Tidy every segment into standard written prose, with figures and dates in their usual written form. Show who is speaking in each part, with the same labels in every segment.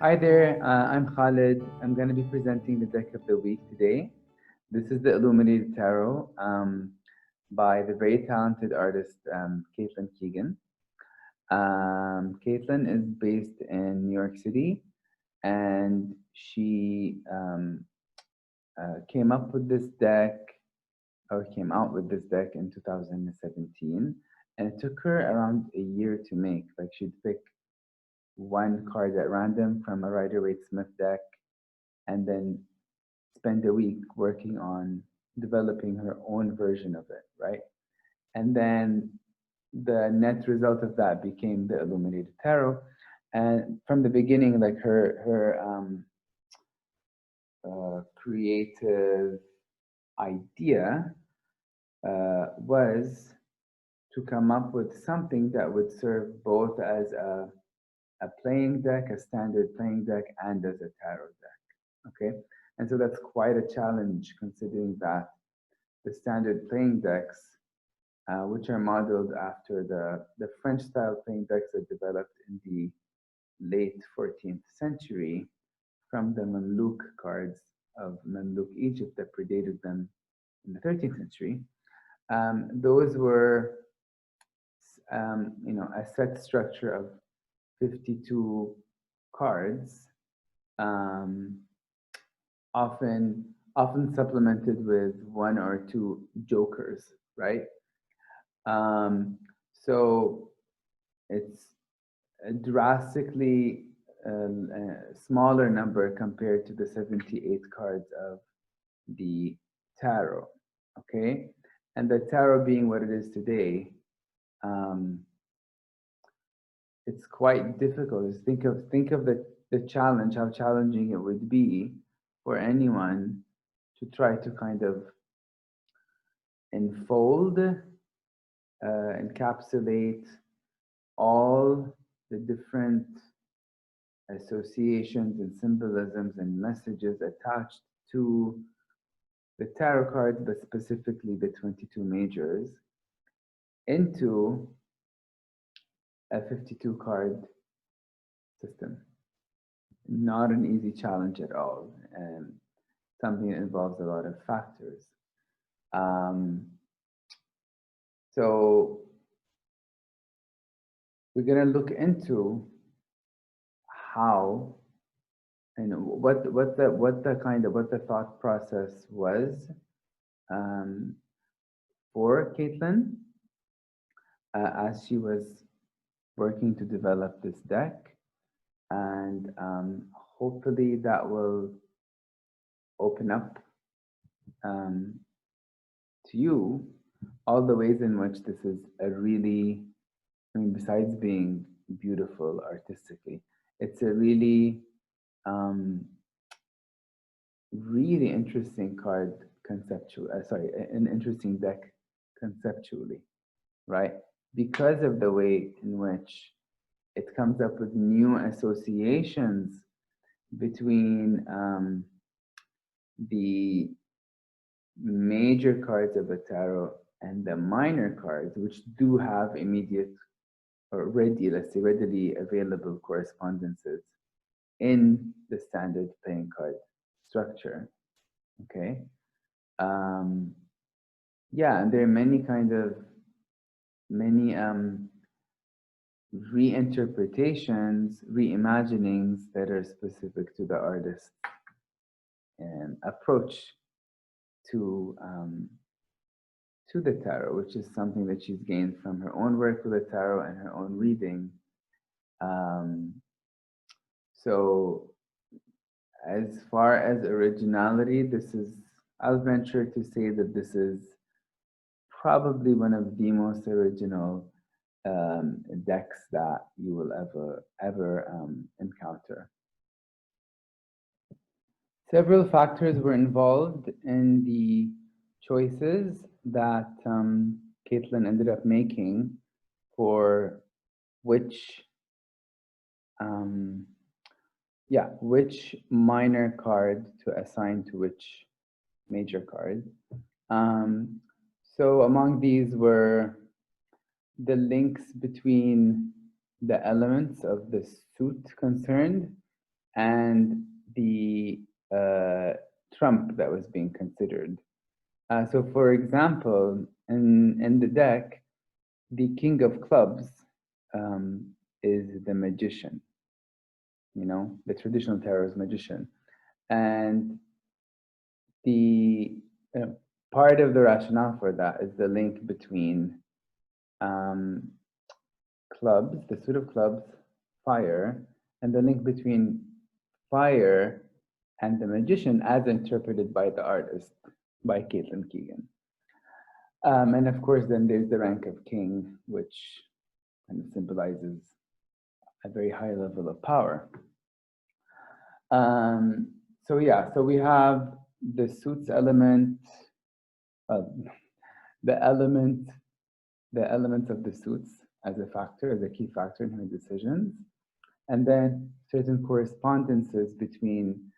Speaker 1: Hi there, I'm Khalid. I'm going to be presenting the deck of the week today. This is the Illuminated Tarot by the very talented artist Keegan. Caitlin is based in New York City, and she came up with this deck, or came out with this deck in 2017, and it took her around a year to make. Like, she'd pick one card at random from a Rider-Waite-Smith deck, and then spend a week working on developing her own version of it, right? And then the net result of that became the Illuminated Tarot. And from the beginning, like her creative idea was to come up with something that would serve both as a playing deck, a standard playing deck, and as a tarot deck. Okay, and so that's quite a challenge considering that the standard playing decks, which are modeled after the French style playing decks that developed in the late 14th century from the Mamluk cards of Mamluk Egypt that predated them in the 13th century. Those were, a set structure of 52 cards, um, often supplemented with one or two jokers, right? So it's a drastically smaller number compared to the 78 cards of the tarot, okay? And the tarot being what it is today, it's quite difficult. Just think of the challenge, how challenging it would be for anyone to try to kind of enfold, encapsulate all the different associations and symbolisms and messages attached to the tarot cards, but specifically the 22 majors, into a 52 card system. Not an easy challenge at all, and something that involves a lot of factors. So we're going to look into how and what the thought process was for Caitlin as she was working to develop this deck, and hopefully that will open up to you all the ways in which this is a really, besides being beautiful artistically, it's a really, really interesting card conceptual. An interesting deck conceptually, right? Because of the way in which it comes up with new associations between the major cards of the tarot and the minor cards, which do have immediate or readily available correspondences in the standard playing card structure. Okay. Yeah, and there are many reinterpretations, reimaginings that are specific to the artist's approach to the tarot, which is something that she's gained from her own work with the tarot and her own reading. So as far as originality, I'll venture to say that this is probably one of the most original decks that you will ever encounter. Several factors were involved in the choices that Caitlin ended up making for which minor card to assign to which major card. So among these were the links between the elements of the suit concerned, and the trump that was being considered. So for example, in the deck, the king of clubs is the magician, the traditional tarot is magician. And the part of the rationale for that is the link between um, clubs, the suit of clubs, fire, and the link between fire and the magician as interpreted by the artist, by Caitlin Keegan. And of course, then there's the rank of king, which kind of symbolizes a very high level of power. So yeah, so we have the suits element, the elements of the suits as a factor, as a key factor in her decisions, and then certain correspondences between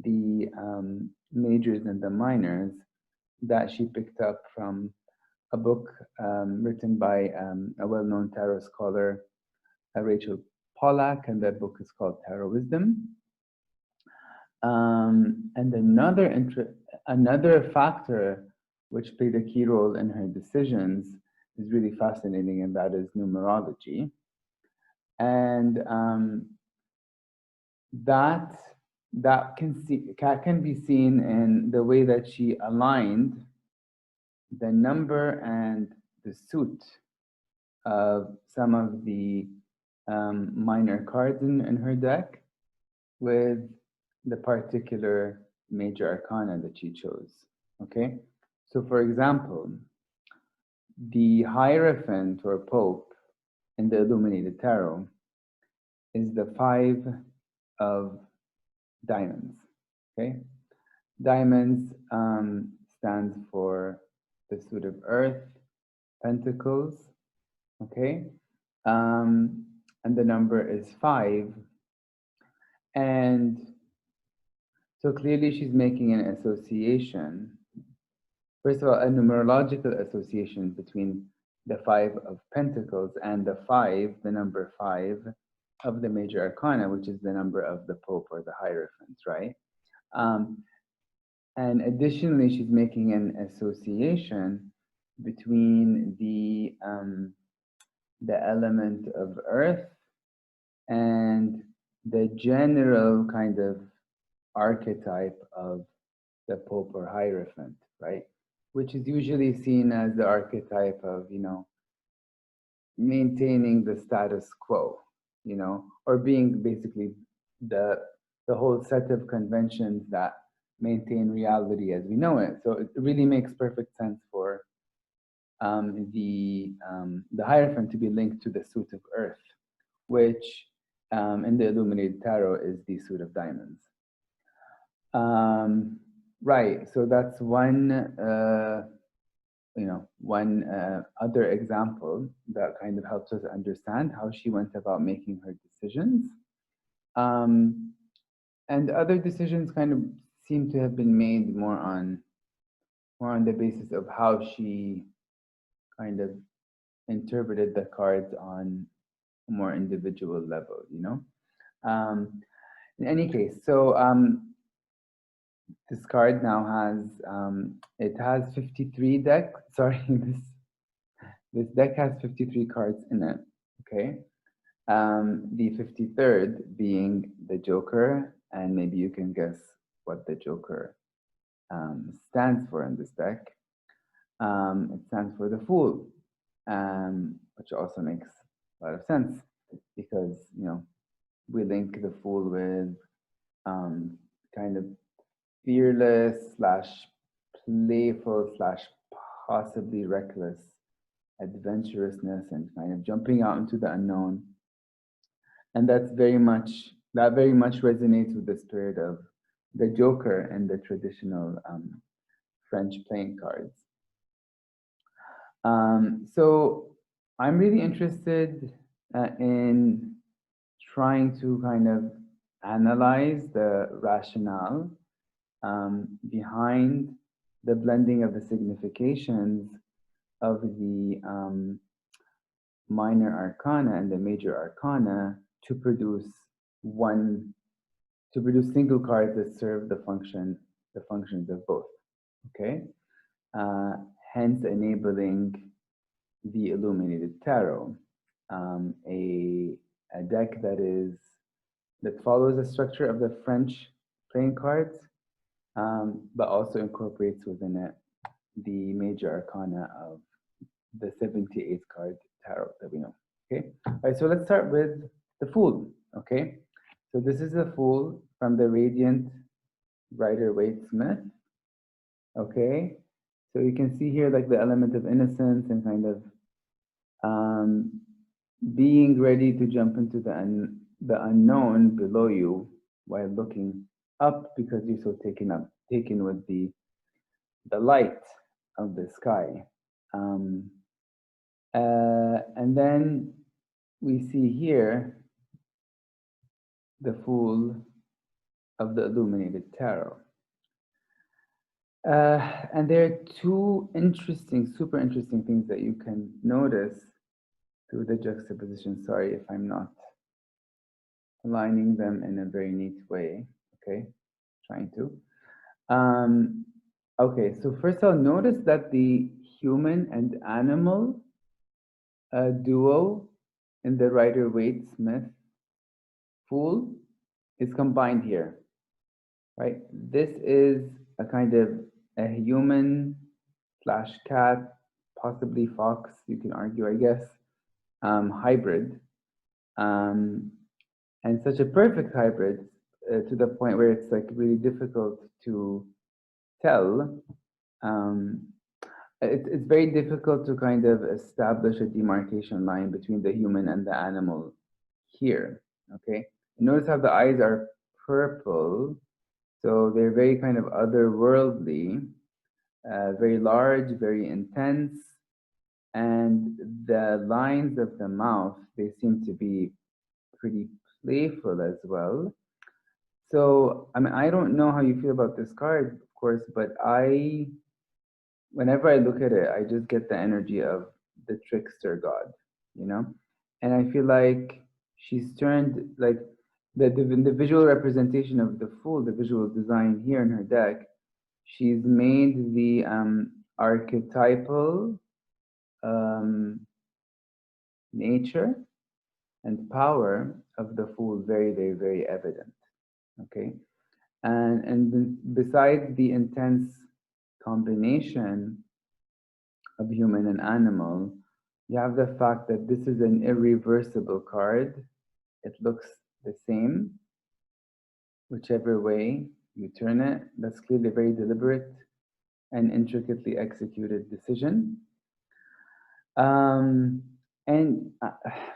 Speaker 1: the majors and the minors that she picked up from a book written by a well-known tarot scholar, Rachel Pollack, and that book is called Tarot Wisdom. And another factor which played a key role in her decisions is really fascinating, and that is numerology. And that can be seen in the way that she aligned the number and the suit of some of the minor cards in her deck with the particular major arcana that she chose. Okay, so for example, the Hierophant or Pope in the Illuminated Tarot is the 5 of diamonds. Okay, diamonds stands for the suit of Earth, Pentacles. Okay, and the number is 5, and so clearly she's making an association. First of all, a numerological association between the 5 of Pentacles and the 5, the number 5 of the major arcana, which is the number of the Pope or the Hierophant, right? And additionally, she's making an association between the element of Earth and the general kind of archetype of the Pope or Hierophant, right? Which is usually seen as the archetype of, maintaining the status quo, or being basically the whole set of conventions that maintain reality as we know it. So it really makes perfect sense for the Hierophant to be linked to the suit of Earth, which in the Illuminated Tarot is the suit of diamonds. Right, so that's one other example that kind of helps us understand how she went about making her decisions. And other decisions kind of seem to have been made more on the basis of how she kind of interpreted the cards on a more individual level, In any case, so this card now has it has 53 decks. Sorry, this deck has 53 cards in it. Okay, the 53rd being the Joker, and maybe you can guess what the Joker stands for in this deck. It stands for the Fool, which also makes a lot of sense because we link the Fool with kind of fearless / playful / possibly reckless adventurousness and kind of jumping out into the unknown. And that very much resonates with the spirit of the Joker and the traditional French playing cards. So I'm really interested in trying to kind of analyze the rationale behind the blending of the significations of the minor arcana and the major arcana to produce one to produce single cards that serve the functions of both. Okay, uh, hence enabling the Illuminated Tarot, a deck that follows the structure of the French playing cards, but also incorporates within it the major arcana of the 78 card tarot that we know. Okay, all right, so let's start with the Fool. Okay, so this is the Fool from the Radiant Rider-Waite-Smith. Okay, so you can see here like the element of innocence and kind of being ready to jump into the unknown below you while looking up because you're so taken with the light of the sky. And then we see here the Fool of the Illuminated Tarot. And there are two super interesting things that you can notice through the juxtaposition. Sorry if I'm not aligning them in a very neat way. Okay, trying to. Okay, so first I'll notice that the human and animal duo in the Rider-Waite-Smith Fool is combined here, right? This is a kind of a human / cat, possibly fox, you can argue, I guess, hybrid. And such a perfect hybrid to the point where it's like really difficult to tell. It's very difficult to kind of establish a demarcation line between the human and the animal here, okay? Notice how the eyes are purple, so they're very kind of otherworldly, very large, very intense, and the lines of the mouth, they seem to be pretty playful as well. So, I mean, I don't know how you feel about this card, of course, but whenever I look at it, I just get the energy of the trickster god, you know? And I feel like she's turned, like, the visual representation of the Fool, the visual design here in her deck, she's made the archetypal nature and power of the Fool very, very, very evident, okay? And besides the intense combination of human and animal, you have the fact that this is an irreversible card. It looks the same, whichever way you turn it. That's clearly a very deliberate and intricately executed decision. And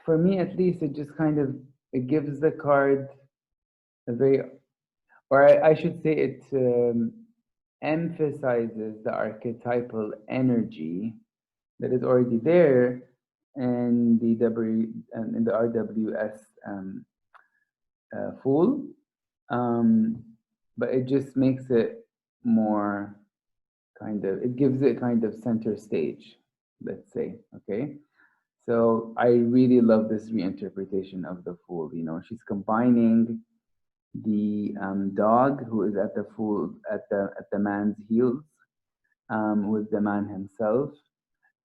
Speaker 1: for me, at least, it just kind of, it gives the card a very, or I should say it emphasizes the archetypal energy that is already there in the RWS Fool, but it just makes it more kind of, it gives it kind of center stage, let's say, okay? So I really love this reinterpretation of the Fool. You know, she's combining the dog who is at the Fool at the man's heels with the man himself,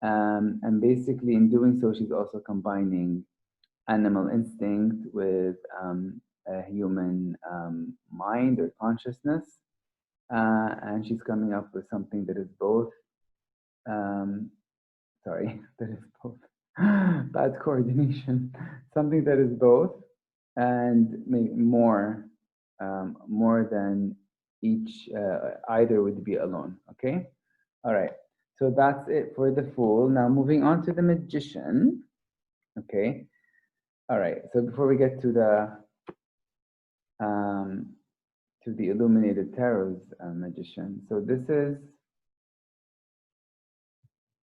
Speaker 1: and basically in doing so, she's also combining animal instinct with a human mind or consciousness, and she's coming up with something that is both. Sorry, that is both. Bad coordination. Something that is both, and maybe more than each. Either would be alone. Okay. All right. So that's it for the Fool. Now moving on to the Magician. Okay. All right. So before we get to the Illuminated Tarot's Magician. So this is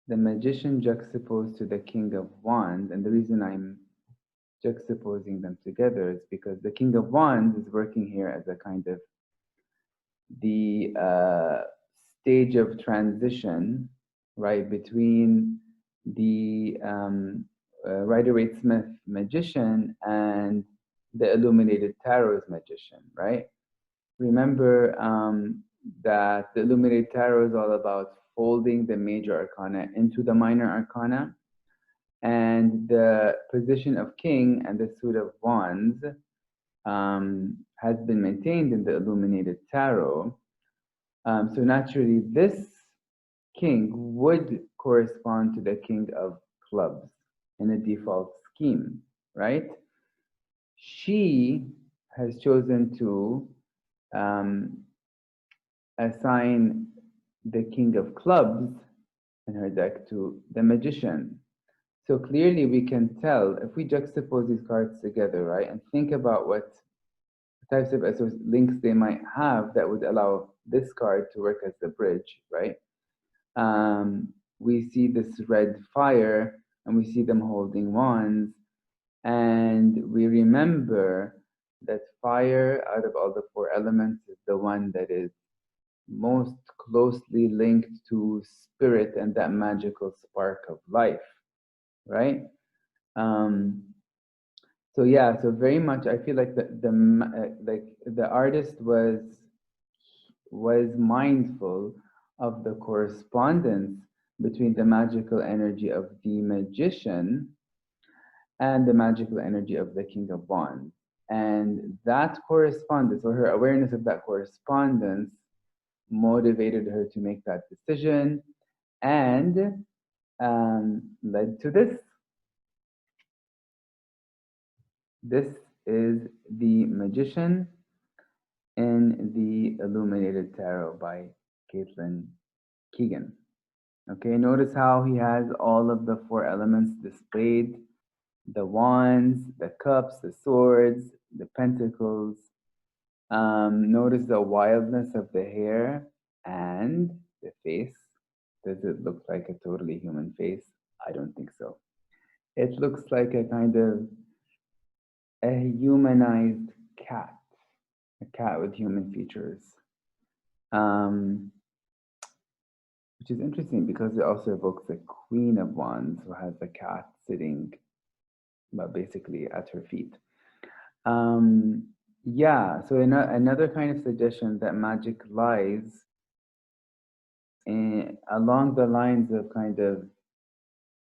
Speaker 1: the Magician juxtaposed to the King of Wands, and the reason I'm juxtaposing them together is because the King of Wands is working here as a kind of the stage of transition, right, between the Rider-Waite-Smith Magician and the Illuminated Tarot's magician, right? Remember that the Illuminated Tarot is all about folding the major arcana into the minor arcana, and the position of king and the suit of wands has been maintained in the Illuminated Tarot. So naturally, this king would correspond to the king of clubs in a default scheme, right? She has chosen to um, assign the king of clubs in her deck to the magician. So clearly we can tell if we juxtapose these cards together, right, and think about what types of links they might have that would allow this card to work as the bridge, right? We see this red fire and we see them holding wands, and we remember that fire out of all the four elements is the one that is most closely linked to spirit and that magical spark of life, right? Um, so yeah, so very much I feel like the artist was mindful of the correspondence between the magical energy of the magician and the magical energy of the King of Wands. And that correspondence, or her awareness of that correspondence, motivated her to make that decision and led to this. This is the Magician in the Illuminated Tarot by Keegan. Okay, notice how he has all of the four elements displayed: the wands, the cups, the swords, the pentacles. Notice the wildness of the hair and the face. Does it look like a totally human face? I don't think so. It looks like a kind of a humanized cat, a cat with human features. Which is interesting because it also evokes the Queen of Wands, who has the cat sitting, well, basically at her feet. Yeah, so another kind of suggestion that magic lies along the lines of kind of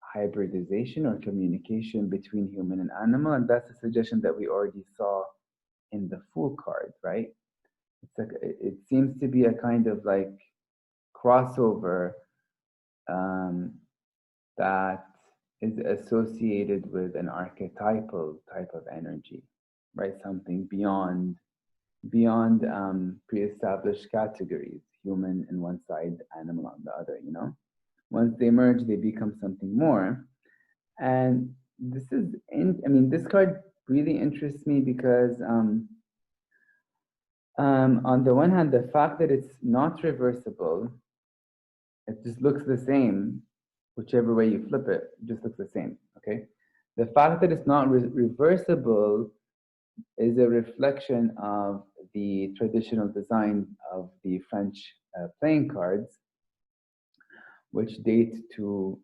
Speaker 1: hybridization or communication between human and animal, and that's a suggestion that we already saw in the Fool card, right? It's like it seems to be a kind of like crossover that is associated with an archetypal type of energy, right? Something beyond pre-established categories, human on one side, animal on the other, you know? Once they merge, they become something more. And this is, this card really interests me because on the one hand, the fact that it's not reversible, it just looks the same, whichever way you flip it, it just looks the same, okay? The fact that it's not reversible is a reflection of the traditional design of the French playing cards, which date to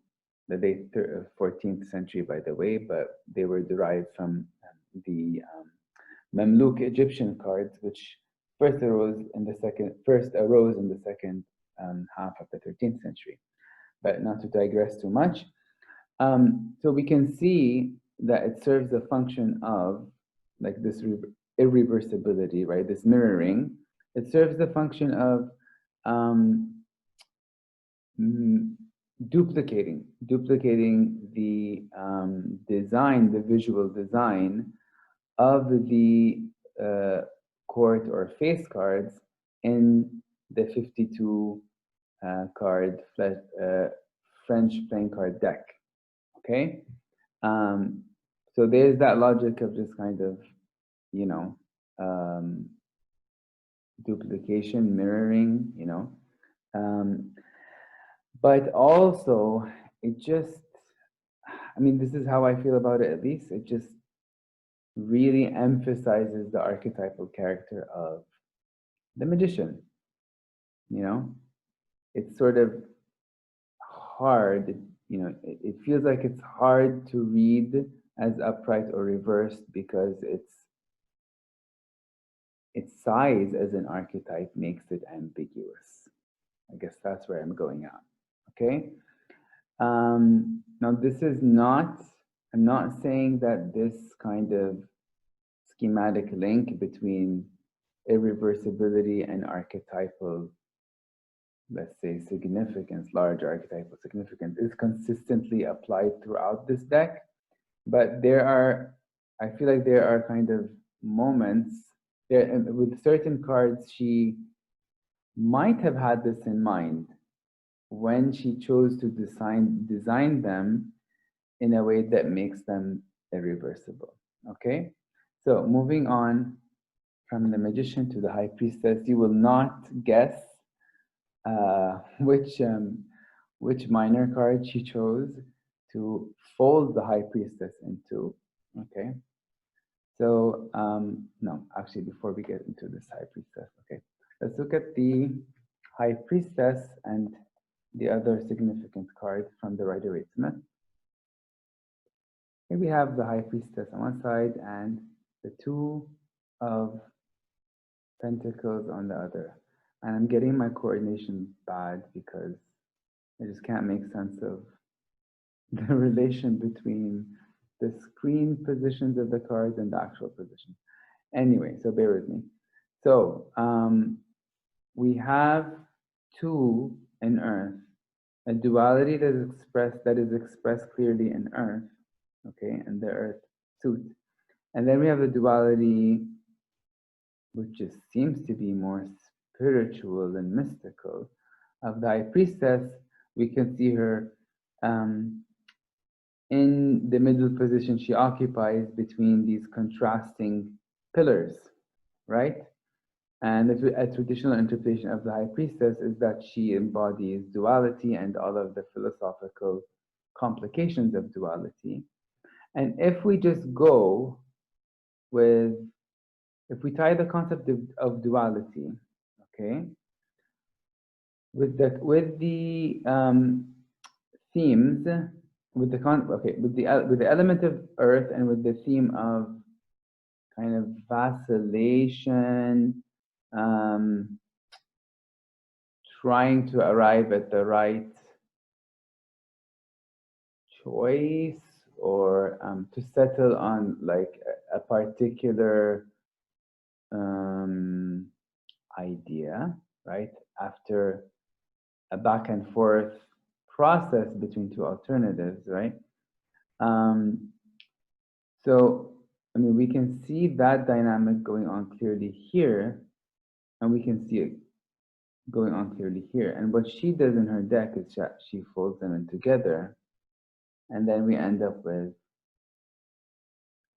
Speaker 1: the late 14th century, by the way, but they were derived from the Mamluk Egyptian cards, which first arose in the second half of the 13th century. But not to digress too much. So we can see that it serves the function of like this irreversibility, right? This mirroring. It serves the function of duplicating the design, the visual design of the court or face cards in the 52 card French playing card deck. Okay, so there's that logic of just kind of, you know, duplication, mirroring, you know, but also it just, this is how I feel about it, at least. It just really emphasizes the archetypal character of the magician. You know, it's sort of hard, you know, it feels like it's hard to read as upright or reversed because it's its size as an archetype makes it ambiguous. I guess that's where I'm going at. Okay. Now, this is not, I'm not saying that this kind of schematic link between irreversibility and archetypal, let's say, significance, large archetypal significance, is consistently applied throughout this deck. But there are, I feel like there are kind of moments there with certain cards, she might have had this in mind when she chose to design them in a way that makes them irreversible. Okay, so moving on from the Magician to the High Priestess, you will not guess which minor card she chose to fold the High Priestess into. Okay, so no, actually, before we get into this High Priestess, okay, let's look at the High Priestess and the other significant card from the Rider-Waite-Smith. Here we have the High Priestess on one side and the Two of Pentacles on the other. And I'm getting my coordination bad because I just can't make sense of the relation between the screen positions of the cards and the actual position. Anyway, so bear with me. So we have two in Earth, a duality that is expressed clearly in Earth, okay, and the Earth suit. And then we have the duality, which just seems to be more spiritual and mystical, of the High Priestess. We can see her in the middle position she occupies between these contrasting pillars, right? And a traditional interpretation of the High Priestess is that she embodies duality and all of the philosophical complications of duality. And if we just go with, if we tie the concept of duality, okay, with the themes, with the element of Earth and with the theme of kind of vacillation, trying to arrive at the right choice, or to settle on like a particular idea, right? After a back and forth process between two alternatives, right? So, I mean, we can see that dynamic going on clearly here, and we can see it going on clearly here. And what she does in her deck is she folds them in together, and then we end up with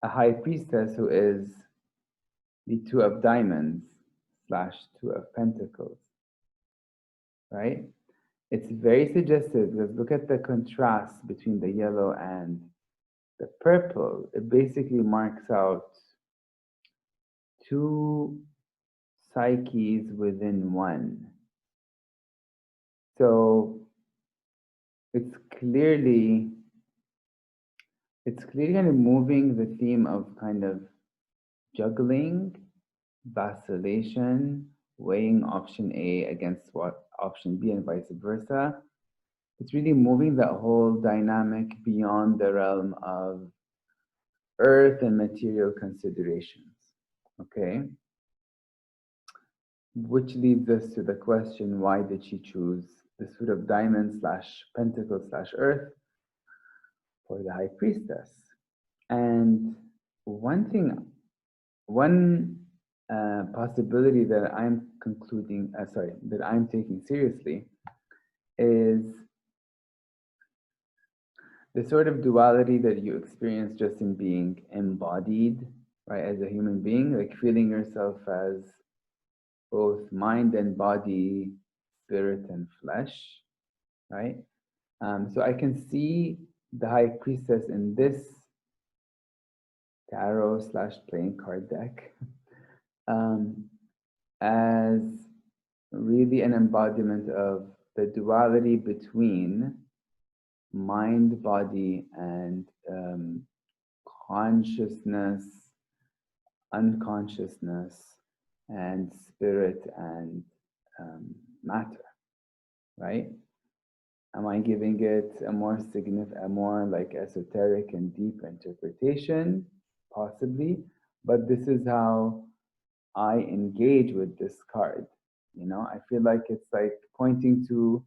Speaker 1: a High Priestess who is the Two of Diamonds / Two of Pentacles, right? It's very suggestive because look at the contrast between the yellow and the purple. It basically marks out two psyches within one. So it's clearly kind of moving the theme of kind of juggling, vacillation, weighing option A against what option B and vice versa. It's really moving that whole dynamic beyond the realm of earth and material considerations, okay? Which leads us to the question, why did she choose the suit of diamonds / pentacles / earth for the High Priestess? And one possibility that I'm that I'm taking seriously is the sort of duality that you experience just in being embodied, right, as a human being, like feeling yourself as both mind and body, spirit and flesh, right? So I can see the High Priestess in this tarot / playing card deck as really an embodiment of the duality between mind, body, and consciousness, unconsciousness, and spirit and matter, right? Am I giving it a more significant, a more like esoteric and deep interpretation? Possibly, but this is how I engage with this card. You know, I feel like it's like pointing to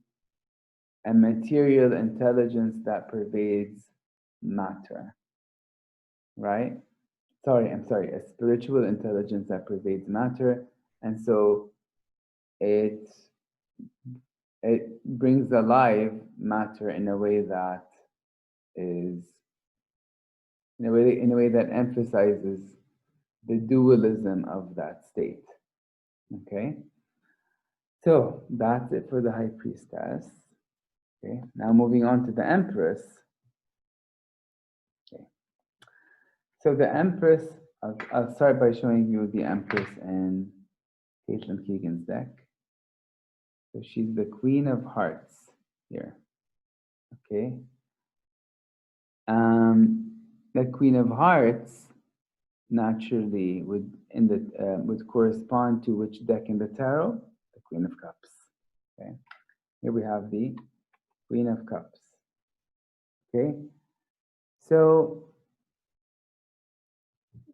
Speaker 1: a material intelligence that pervades matter, right? I'm sorry, a spiritual intelligence that pervades matter. And so it it brings alive matter in a way that is in a way that emphasizes the dualism of that state. Okay, so that's it for the High Priestess. Okay, now moving on to the Empress. Okay, so the Empress, I'll start by showing you the Empress in Caitlin Keegan's deck. So she's the Queen of Hearts here. Okay, the Queen of Hearts naturally would correspond to which deck in the tarot? The Queen of Cups. Okay, here we have the Queen of Cups. Okay, so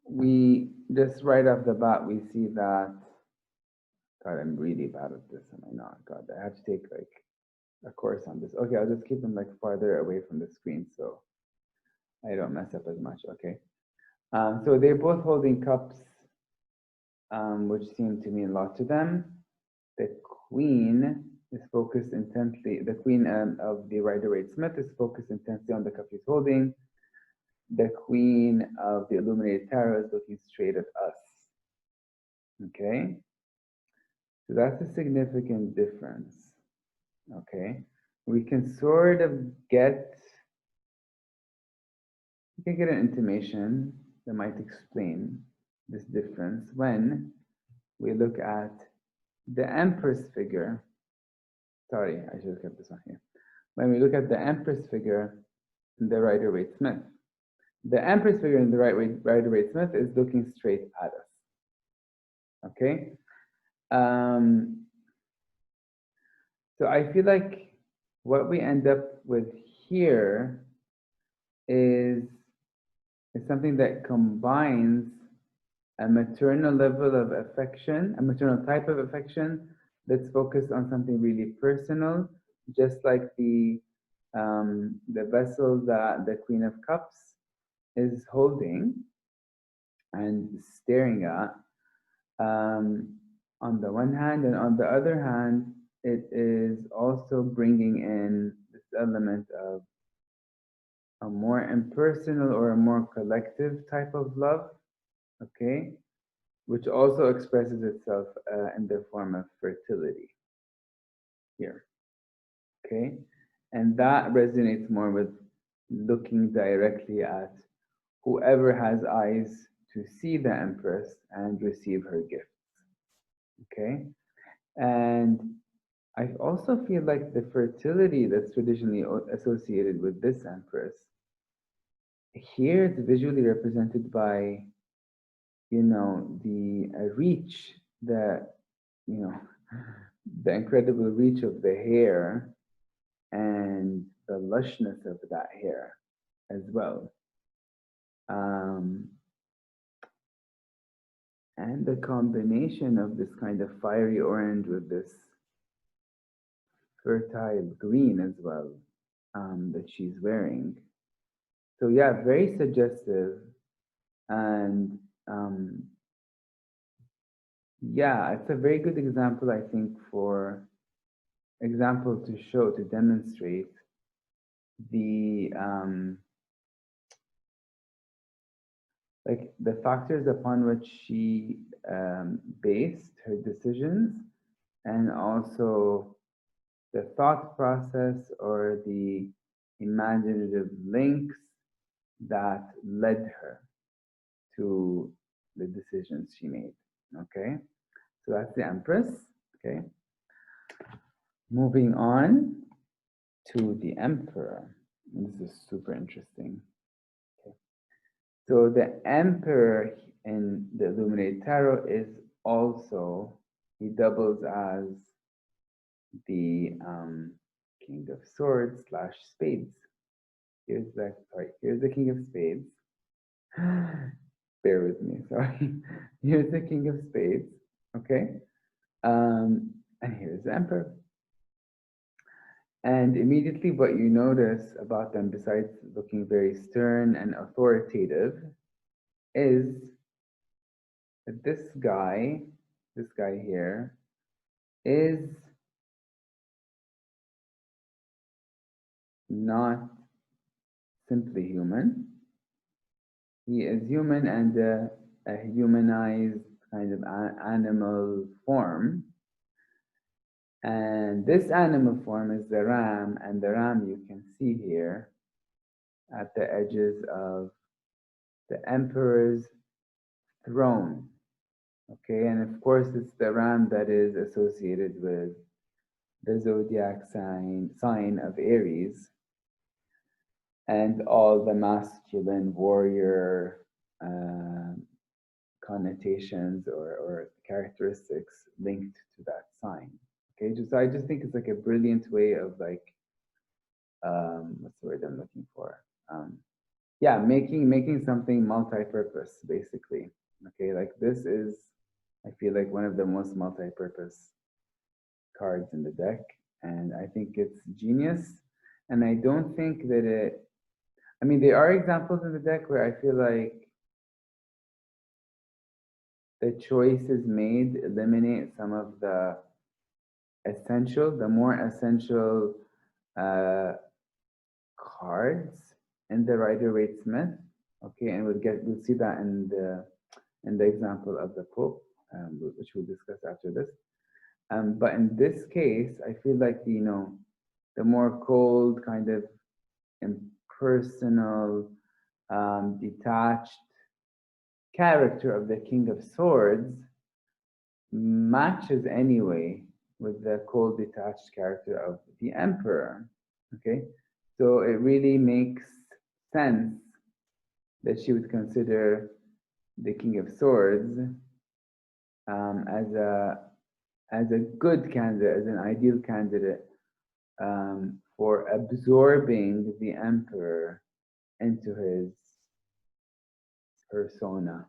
Speaker 1: we just right off the bat we see that. God, I'm really bad at this, am I not? God, I have to take like a course on this. Okay, I'll just keep them like farther away from the screen so I don't mess up as much. Okay, so they're both holding cups, which seem to mean a lot to them. The Queen is focused intently. The Queen of the Rider-Waite Smith is focused intensely on the cup he's holding. The Queen of the Illuminated Tarot is looking straight at us. Okay, so that's a significant difference. Okay, we can sort of get an intimation that might explain this difference when we look at the Empress figure. Sorry, I should have kept this one here. When we look at the Empress figure in the Rider-Waite Smith, the Empress figure in the Rider-Waite Smith is looking straight at us. Okay, so I feel like what we end up with here is something that combines a maternal level of affection, a maternal type of affection that's focused on something really personal, just like the vessel that the Queen of Cups is holding and staring at on the one hand, and on the other hand, it is also bringing in this element of a more impersonal or a more collective type of love, okay, which also expresses itself in the form of fertility here, okay, and that resonates more with looking directly at whoever has eyes to see the Empress and receive her gifts, okay, and I also feel like the fertility that's traditionally associated with this Empress here it's visually represented by, you know, the reach, the, you know, the incredible reach of the hair and the lushness of that hair as well. And the combination of this kind of fiery orange with this fertile green as well that she's wearing. So yeah, very suggestive, and yeah, it's a very good example, I think, to show, to demonstrate the like the factors upon which she based her decisions, and also the thought process or the imaginative links that led her to the decisions she made. Okay, so that's the Empress. Okay, moving on to the Emperor. This is super interesting. Okay. So the Emperor in the Illuminated Tarot is also, he doubles as the King of Swords slash Spades. Here's the, sorry, here's the King of Spades. Bear with me, sorry. Here's the King of Spades, okay? And here's the Emperor. And immediately what you notice about them, besides looking very stern and authoritative, is that this guy here, is not simply human. He is human and a humanized kind of animal form. And this animal form is the ram, and the ram you can see here at the edges of the emperor's throne. Okay, and of course it's the ram that is associated with the zodiac sign of Aries, and all the masculine warrior connotations or characteristics linked to that sign. Okay, so I just think it's like a brilliant way of like, what's the word I'm looking for? Yeah, making something multi-purpose, basically. Okay, like this is, I feel like one of the most multi-purpose cards in the deck, and I think it's genius. And I don't think that it, I mean, there are examples in the deck where I feel like the choices made eliminate some of the more essential cards in the Rider-Waite-Smith. Okay, and we'll see that in the example of the Pope, which we'll discuss after this. But in this case, I feel like the more cold, kind of impersonal, detached character of the King of Swords matches anyway with the cold, detached character of the Emperor. Okay, so it really makes sense that she would consider the King of Swords as a good candidate, as an ideal candidate for absorbing the Emperor into his persona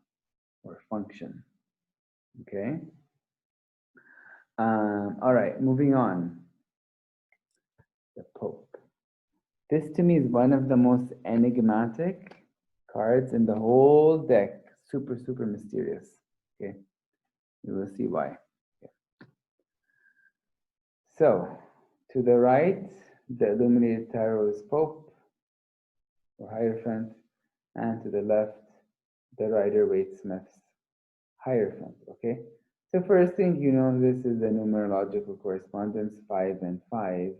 Speaker 1: or function. Okay. All right, moving on. The Pope. This to me is one of the most enigmatic cards in the whole deck. Super, super mysterious. Okay, we will see why. Okay. So, to the right, the Illuminated Tarot is Pope or Hierophant, and to the left, the Rider-Waite-Smith's Hierophant. Okay, so first thing this is the numerological correspondence 5 and 5.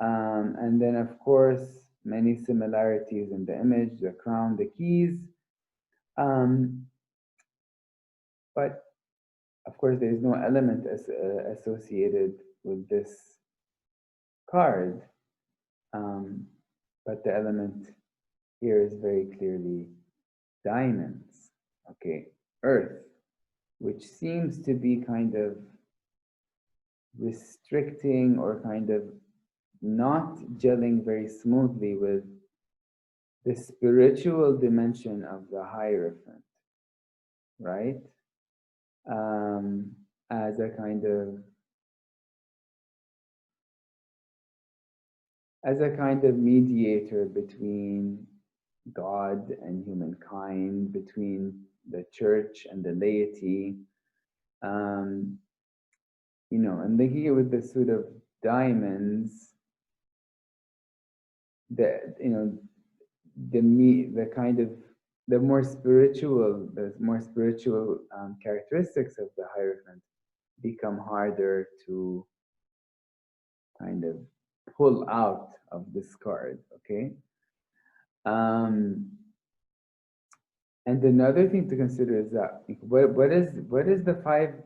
Speaker 1: And then, of course, many similarities in the image, the crown, the keys. But, of course, there is no element associated with this card. But the element here is very clearly diamonds, okay, earth, which seems to be kind of restricting or kind of not gelling very smoothly with the spiritual dimension of the Hierophant, right? As a kind of mediator between God and humankind, between the church and the laity. And linking it with the suit of diamonds, the more spiritual characteristics of the Hierophant become harder to kind of pull out of this card. Okay. And another thing to consider is that what is the 5?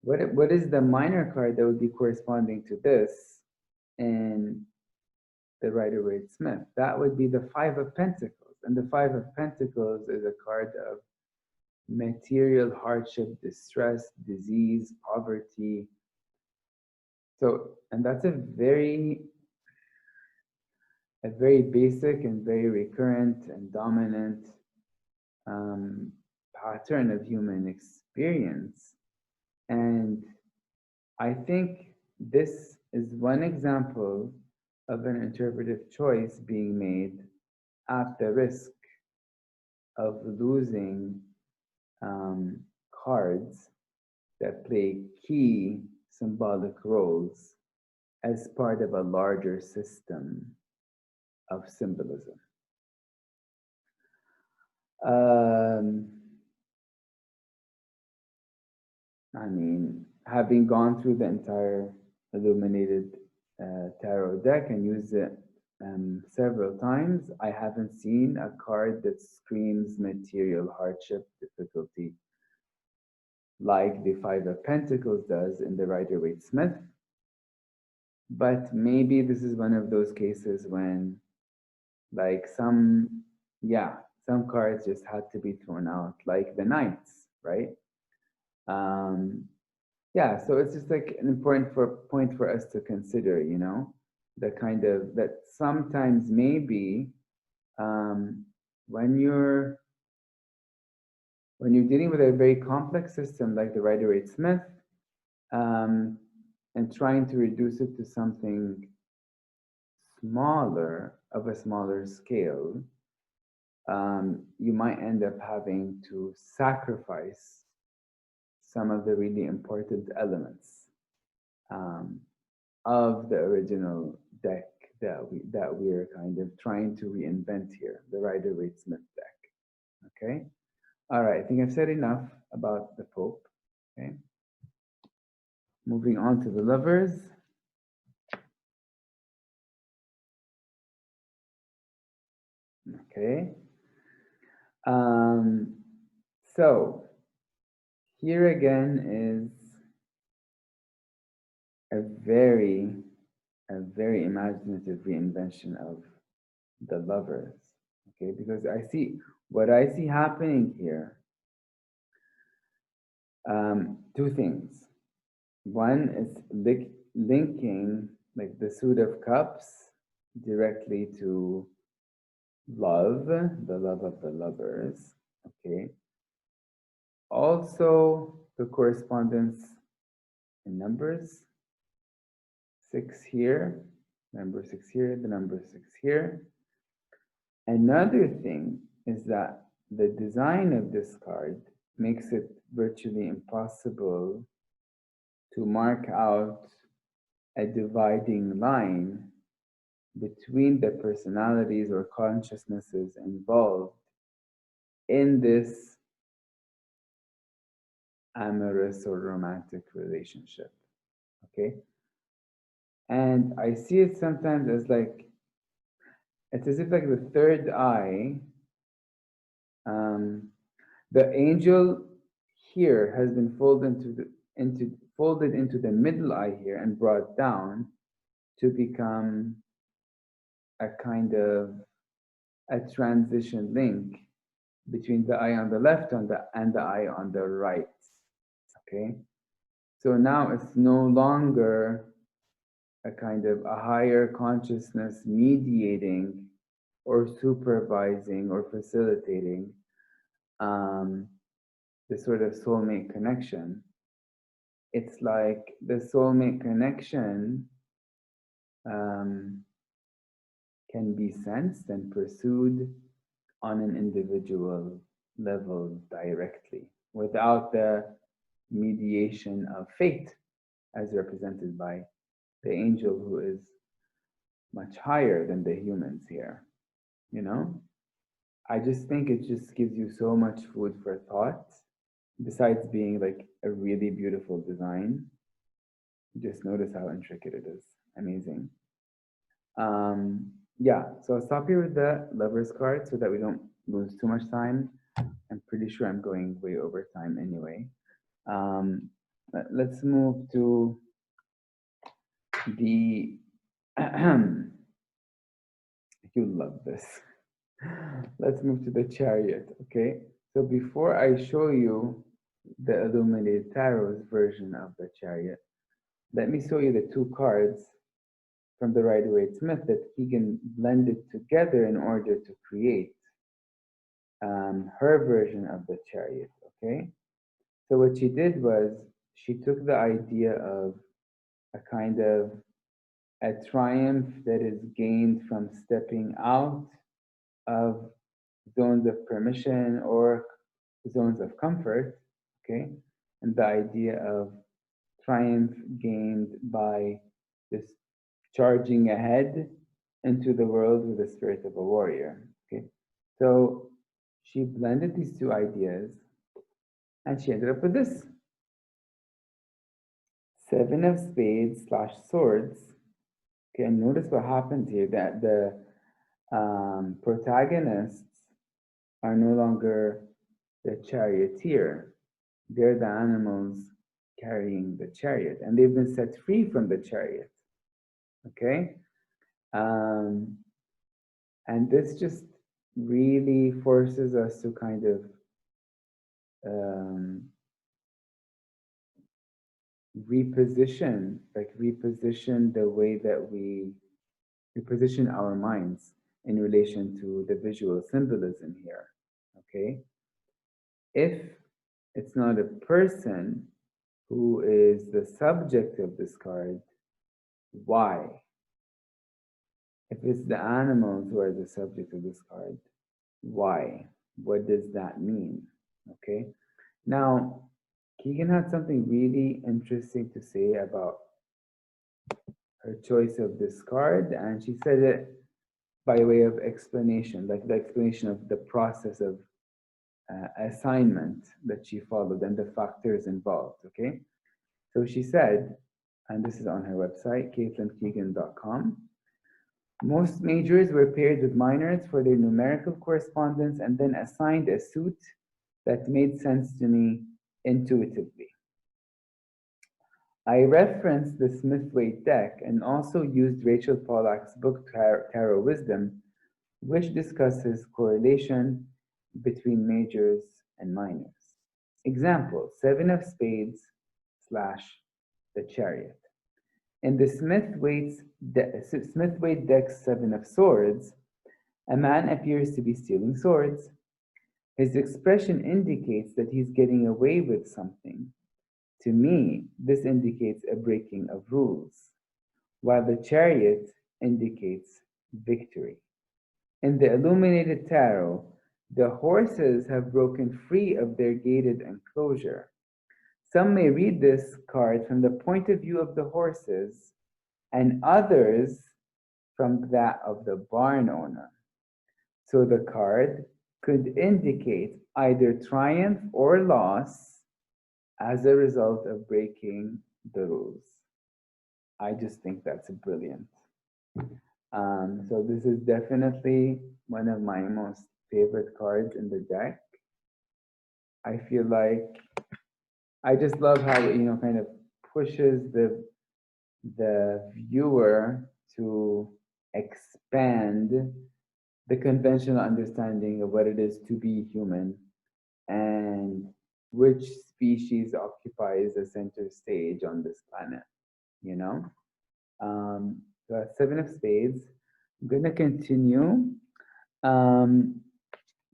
Speaker 1: What is the minor card that would be corresponding to this in the Rider-Waite-Smith? That would be the 5 of Pentacles, and the 5 of Pentacles is a card of material hardship, distress, disease, poverty. So, and that's a very basic and very recurrent and dominant pattern of human experience. And I think this is one example of an interpretive choice being made at the risk of losing cards that play key symbolic roles as part of a larger system of symbolism. I mean, having gone through the entire Illuminated Tarot deck and used it several times, I haven't seen a card that screams material hardship, difficulty, like the Five of Pentacles does in the Rider-Waite-Smith. But maybe this is one of those cases when, like, some cards just had to be thrown out, like the Knights, right? Yeah, so it's just like an important point for us to consider, you know, the kind of that sometimes maybe when you're dealing with a very complex system like the Rider-Waite-Smith, and trying to reduce it to something smaller, of a smaller scale, you might end up having to sacrifice some of the really important elements of the original deck that we're kind of trying to reinvent here, the Rider-Waite-Smith deck. Okay. All right. I think I've said enough about the Pope. Okay. Moving on to the Lovers. Okay. So here again is a very imaginative reinvention of the Lovers. Okay, because what I see happening here. Two things. One is linking like the Suit of Cups directly to love, the love of the lovers. Okay. Also, the correspondence in numbers. 6 here, number 6 here, the number 6 here. Another thing is that the design of this card makes it virtually impossible to mark out a dividing line between the personalities or consciousnesses involved in this amorous or romantic relationship. Okay. And I see it sometimes as like, it's as if like the third eye, the angel here has been folded into the middle eye here and brought down to become a kind of a transition link between the eye on the left and the eye on the right. Okay, so now it's no longer a kind of a higher consciousness mediating or supervising or facilitating the sort of soulmate connection. It's like the soulmate connection can be sensed and pursued on an individual level directly without the mediation of fate as represented by the angel, who is much higher than the humans here. You know, I just think it just gives you so much food for thought. Besides being like a really beautiful design, just notice how intricate it is. Amazing. Yeah, so I'll stop here with the Lovers card so that we don't lose too much time. I'm pretty sure I'm going way over time anyway. Let's move to the, you love this. Let's move to the Chariot, okay? So before I show you the Illuminated Tarot's version of the Chariot, let me show you the two cards from the Rider-Waite-Smith that Keegan blended together in order to create her version of the Chariot, okay? So what she did was she took the idea of a kind of a triumph that is gained from stepping out of zones of permission or zones of comfort, okay? And the idea of triumph gained by just charging ahead into the world with the spirit of a warrior, okay? So she blended these two ideas and she ended up with this Seven of Spades slash Swords. Okay, and notice what happens here, that the protagonists are no longer the charioteer. They're the animals carrying the chariot, and they've been set free from the chariot. Okay? And this just really forces us to kind of reposition the way that we reposition our minds in relation to the visual symbolism here. Okay? If it's not a person who is the subject of this card, why? If it's the animals who are the subject of this card, why? What does that mean? Okay. Now, Keegan had something really interesting to say about her choice of this card, and she said it by way of explanation, like the explanation of the process of assignment that she followed and the factors involved. Okay. So she said, and this is on her website, caitlinkeegan.com. Most majors were paired with minors for their numerical correspondence and then assigned a suit that made sense to me intuitively. I referenced the Smith-Waite deck and also used Rachel Pollack's book Tarot Wisdom, which discusses correlation between majors and minors. Example, Seven of Spades slash the Chariot. In the Smith-Waite deck's Seven of Swords, a man appears to be stealing swords. His expression indicates that he's getting away with something. To me, this indicates a breaking of rules, while the Chariot indicates victory. In the Illuminated Tarot, the horses have broken free of their gated enclosure. Some may read this card from the point of view of the horses, and others from that of the barn owner. So the card could indicate either triumph or loss as a result of breaking the rules. I just think that's brilliant. So this is definitely one of my most favorite cards in the deck. I feel like I just love how it, kind of pushes the viewer to expand the conventional understanding of what it is to be human and which species occupies the center stage on this planet, you know? So Seven of Spades. I'm gonna continue.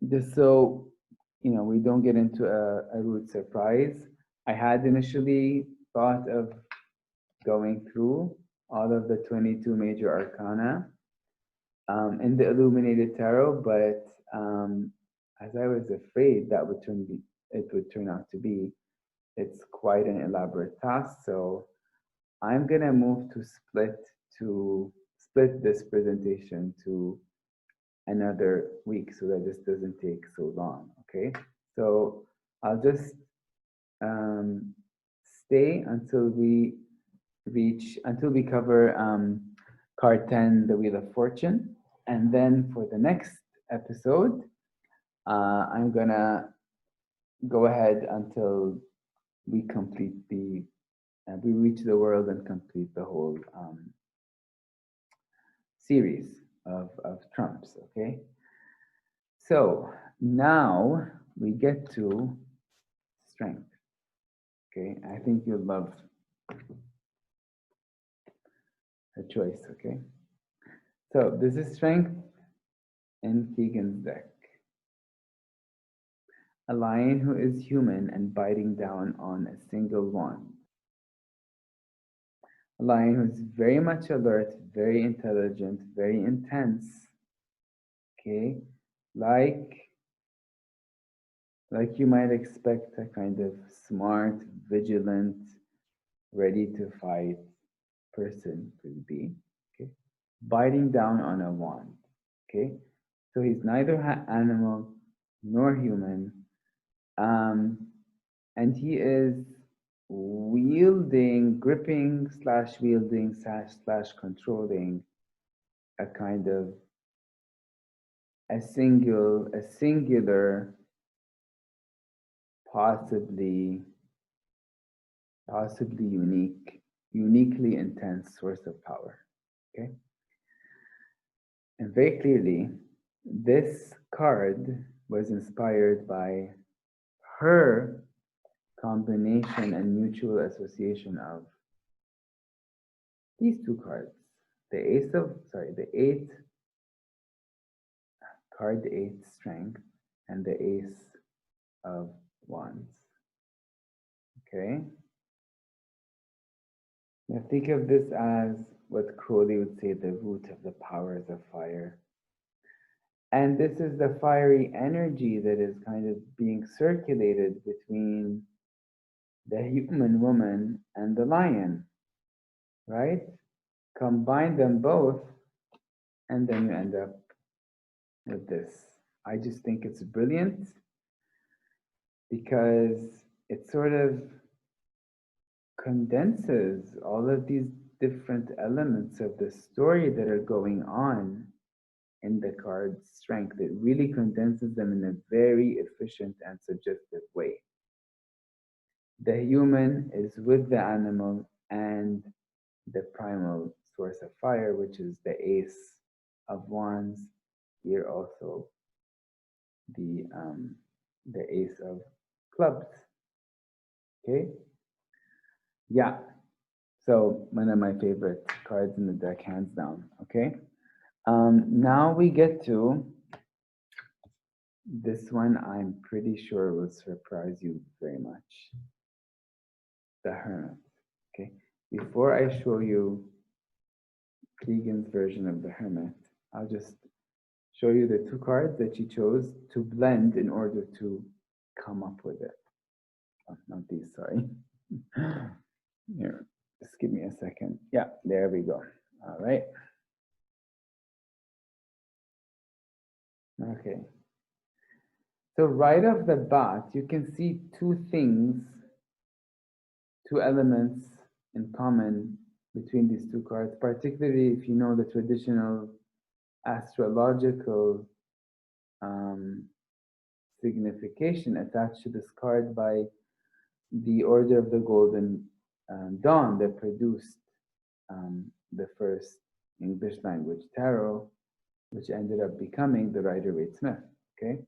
Speaker 1: Just so we don't get into a rude surprise. I had initially thought of going through all of the 22 major arcana in the Illuminated Tarot, but as I was afraid that it would turn out to be, it's quite an elaborate task. So I'm gonna move to split this presentation to another week so that this doesn't take so long. Okay, so I'll just stay until we cover card 10, the Wheel of Fortune, and then for the next episode, I'm gonna go ahead until we we reach the world and complete the whole series of trumps. Okay, so now we get to strength. Okay, I think you'll love her choice. Okay, so this is strength in Keegan's deck. A lion who is human and biting down on a single wand. A lion who's very much alert, very intelligent, very intense. Okay, like you might expect a kind of smart, vigilant, ready to fight person could be. Okay, biting down on a wand. Okay, so he's neither animal nor human, and he is wielding, gripping slash wielding slash controlling a kind of a singular, possibly uniquely intense source of power. Okay, and very clearly, this card was inspired by her combination and mutual association of these two cards, the eight card, the eight strength, and the ace of wands. Okay, now think of this as what Crowley would say, the root of the powers of fire. And this is the fiery energy that is kind of being circulated between the human woman and the lion, right? Combine them both, and then you end up with this. I just think it's brilliant because it sort of condenses all of these different elements of the story that are going on in the card's strength. It really condenses them in a very efficient and suggestive way. The human is with the animal and the primal source of fire, which is the ace of wands. Here also the ace of clubs. Okay, yeah. So one of my favorite cards in the deck, hands down. Okay. Now we get to this one. I'm pretty sure will surprise you very much. The Hermit. Okay. Before I show you Keegan's version of the Hermit, I'll just show you the two cards that she chose to blend in order to come up with it. Oh, not these, sorry. Here, just give me a second. Yeah, there we go. All right. Okay. So right off the bat, you can see two things, two elements in common between these two cards, particularly if you know the traditional astrological signification attached to this card by the Order of the Golden Dawn that produced the first English language tarot, which ended up becoming the Rider-Waite-Smith. Okay.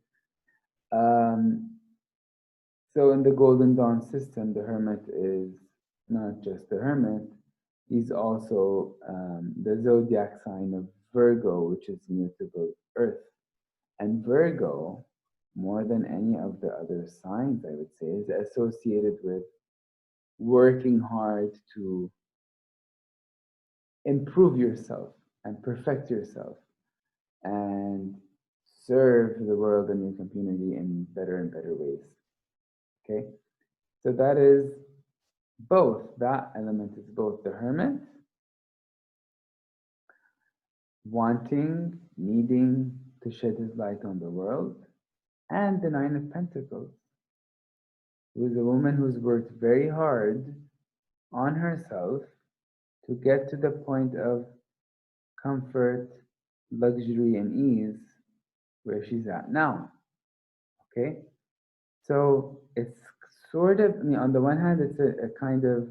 Speaker 1: So in the Golden Dawn system, the Hermit is not just the Hermit, he's also the zodiac sign of Virgo, which is mutable earth. And Virgo, more than any of the other signs, I would say, is associated with working hard to improve yourself and perfect yourself and serve the world and your community in better and better ways. Okay, so that is both, that element is both the Hermit, wanting, needing to shed his light on the world, and the Nine of Pentacles, who is a woman who's worked very hard on herself to get to the point of comfort, luxury, and ease where she's at now. Okay, so it's sort of, I mean, on the one hand, it's a kind of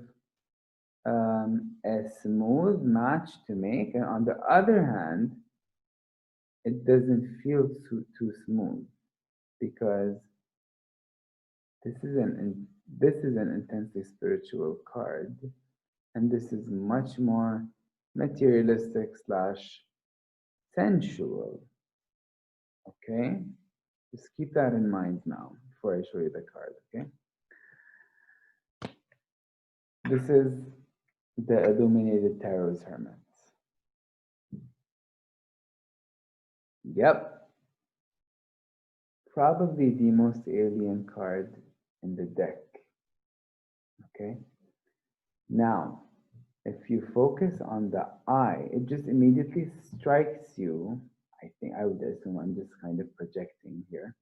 Speaker 1: a smooth match to make, and on the other hand, it doesn't feel too smooth because this is an intensely spiritual card, and this is much more materialistic slash sensual. Okay, just keep that in mind now before I show you the card. Okay, this is the Illuminated Tarot's Hermits. Yep, probably the most alien card in the deck. Okay, now if you focus on the eye, it just immediately strikes you. I think I would assume I'm just kind of projecting here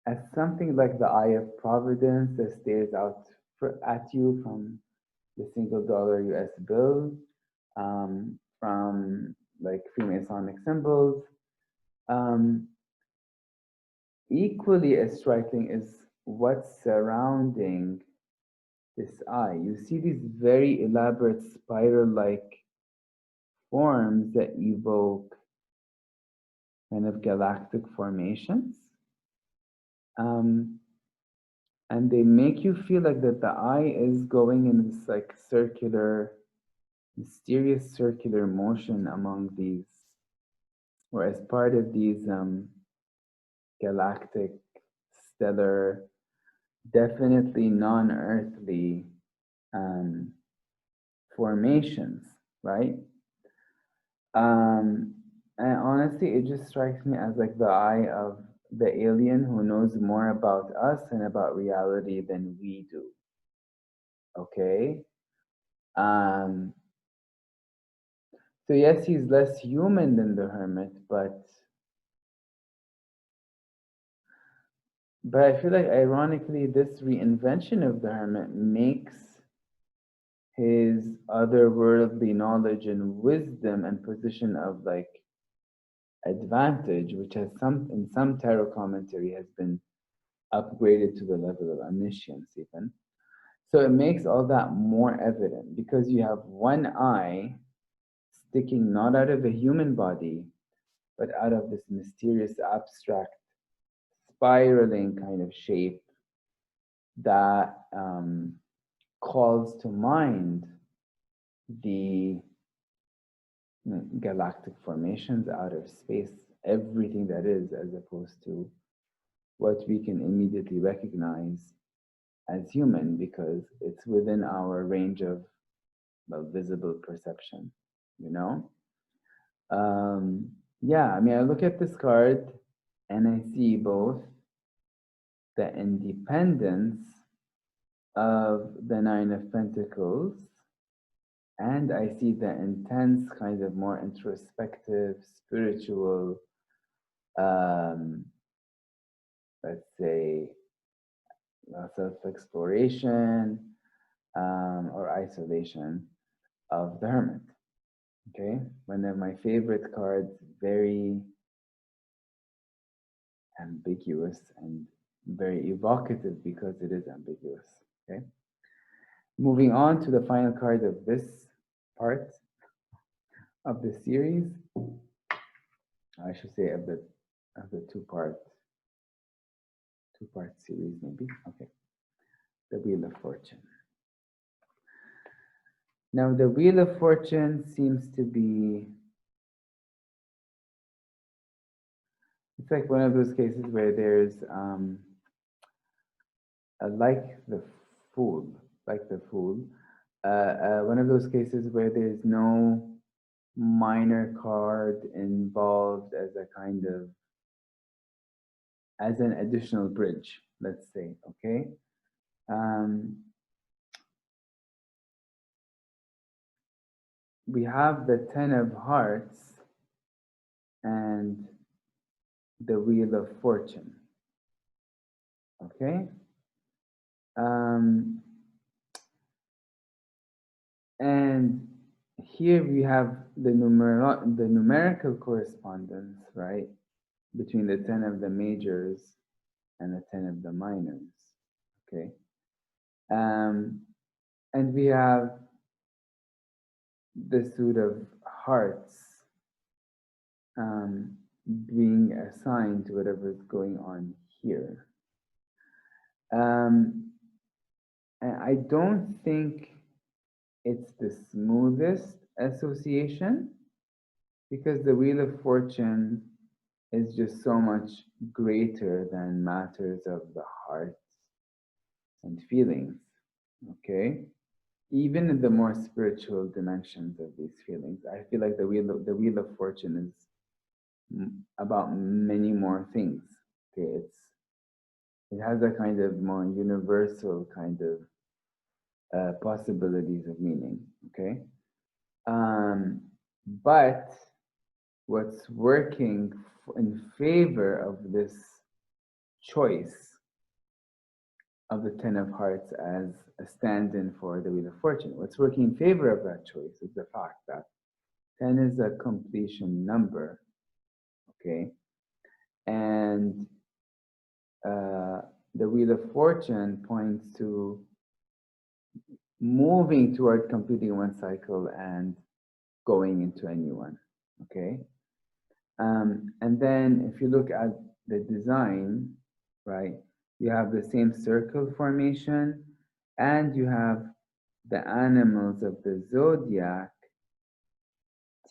Speaker 1: as something like the eye of providence that stares out at you from the single dollar US bill, from like Freemasonic symbols. Equally as striking is what's surrounding this eye. You see these very elaborate spiral-like forms that evoke kind of galactic formations. And they make you feel like that the eye is going in this like circular, mysterious circular motion among these, or as part of these galactic, stellar, definitely non-earthly formations, right? And honestly, it just strikes me as like the eye of the alien who knows more about us and about reality than we do. Okay? Um, so yes, he's less human than the hermit, but I feel like ironically this reinvention of the hermit makes his otherworldly knowledge and wisdom and position of like advantage, which has in some tarot commentary has been upgraded to the level of omniscience even. So it makes all that more evident because you have one eye sticking not out of a human body, but out of this mysterious, abstract, spiraling kind of shape that calls to mind the galactic formations, outer space, everything that is, as opposed to what we can immediately recognize as human because it's within our range of visible perception, you know? Yeah, I mean, I look at this card and I see both the independence of the Nine of Pentacles and I see the intense kind of more introspective, spiritual, let's say, self-exploration or isolation of the Hermit. Okay, one of my favorite cards, very ambiguous and very evocative because it is ambiguous. Okay, moving on to the final card of this part of the series, I should say of the two-part series maybe. Okay, the Wheel of Fortune. Now the Wheel of Fortune seems to be, it's like one of those cases where there's like the Fool, one of those cases where there's no minor card involved as a kind of, as an additional bridge, let's say, okay? We have the Ten of Hearts and the Wheel of Fortune, okay? And here we have the numerical correspondence, right, between the 10 of the majors and the 10 of the minors, okay? And we have the Suit of Hearts being assigned to whatever is going on here. And I don't think it's the smoothest association because the Wheel of Fortune is just so much greater than matters of the heart and feelings. Okay? Even in the more spiritual dimensions of these feelings, I feel like the Wheel of Fortune is about many more things. Okay, it has a kind of more universal kind of possibilities of meaning. Okay, but what's working in favor of this choice of the Ten of Hearts as a stand-in for the Wheel of Fortune? What's working in favor of that choice is the fact that 10 is a completion number. Okay, and the Wheel of Fortune points to moving toward completing one cycle and going into a new one. Okay. And then if you look at the design, right, you have the same circle formation and you have the animals of the zodiac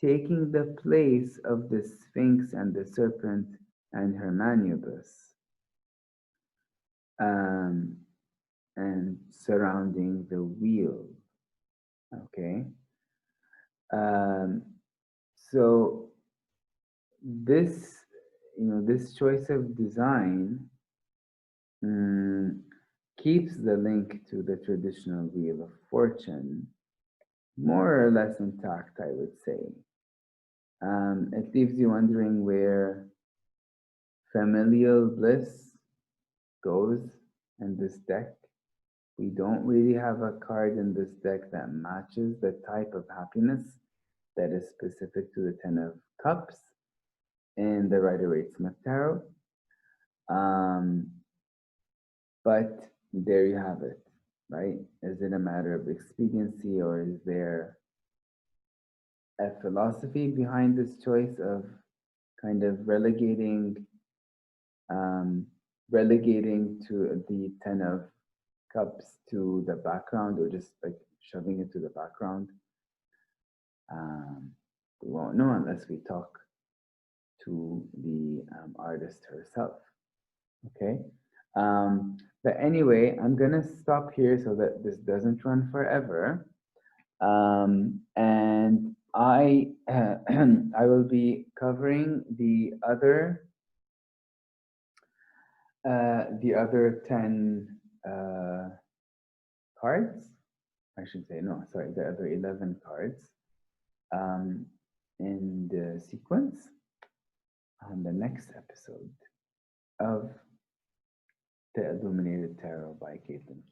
Speaker 1: taking the place of the Sphinx and the serpent and her manubus. And surrounding the wheel. Okay. Um, so this, this choice of design keeps the link to the traditional Wheel of Fortune more or less intact, I would say. It leaves you wondering where familial bliss goes in this deck. We don't really have a card in this deck that matches the type of happiness that is specific to the Ten of Cups in the Rider-Waite-Smith Tarot. But there you have it, right? Is it a matter of expediency or is there a philosophy behind this choice of kind of relegating to the Ten of Cups to the background, or just like shoving it to the background? We won't know unless we talk to the artist herself. Okay. But anyway, I'm gonna stop here so that this doesn't run forever. And I I will be covering the other 10 cards. I should say, no, sorry, the other 11 cards in the sequence on the next episode of the Illuminated Tarot by Keegan.